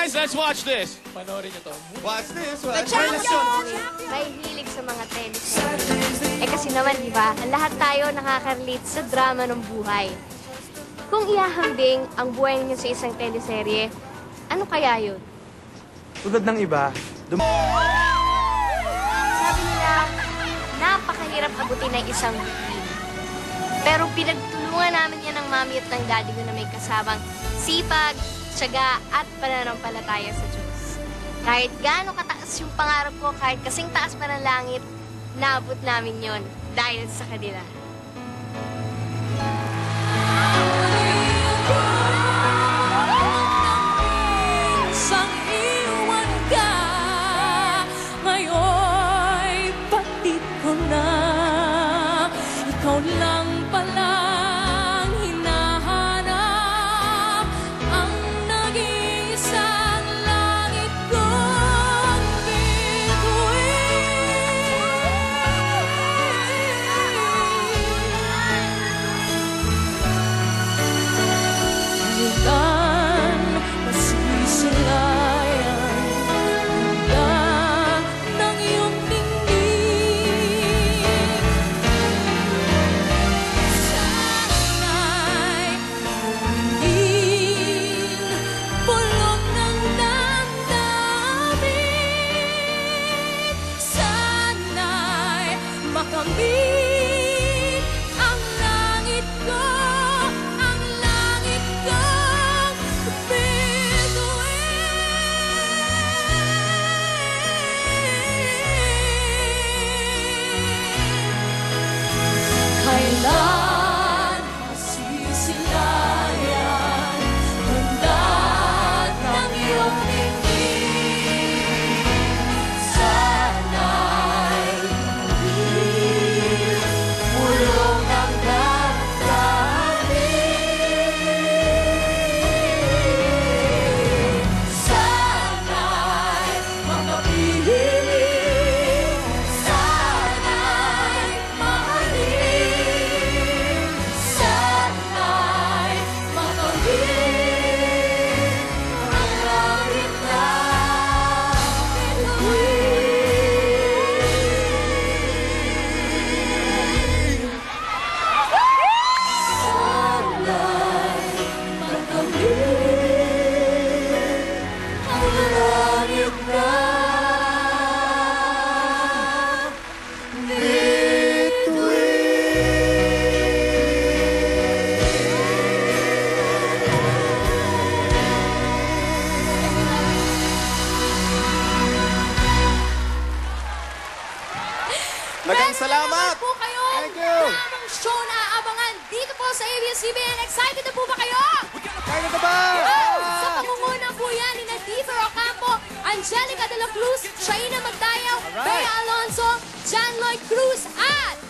guys, let's watch this. Panoorin niyo to. Watch this. The champion! May hilig sa mga teleserye. Kasi naman, di ba, lahat tayo nakaka-relate sa drama ng buhay. Kung ihahambing ang buhay ninyo sa isang teleserye, ano kaya yun? Tulad ng iba, Sabi nila, napakahirap abutin ng isang bikini. Pero pinagtulungan namin yan ng mami at ng daddy ko na may kasabang sipag, tiyaga at pananampalataya sa Diyos. Kahit gaano kataas yung pangarap ko, kahit kasing taas pa ng langit, naabot namin yon dahil sa kanila. Sang iwan ka, ngayon'y patid ko na. Ikaw lang palang hinahanap, ang nag-iisang langit kong bituin. Masisilayan, ganda ng iyong dingding. Sana'y humingin, bulong ng damdamin. Sana'y makamit ang langit ko, ang langit kong kailan masisilayan, ganda ng iyong dingding. Sana'y humingin, bulong ng damdamin. Sana'y makapiling, sana'y mahalin, sana'y makamit ang langit na bituin. Sana'y makamit ang langit na Magang salamat! po kayo! Thank you! Dramang show na aabangan dito po sa ABS-CBN. Excited na po ba kayo? Kaya na ba? Sa pangunguna po yan ni Nadiffer Ocampo, Angelica de la Cruz, Shaina Magdayaw, Bea Alonso, John Lloyd Cruz, at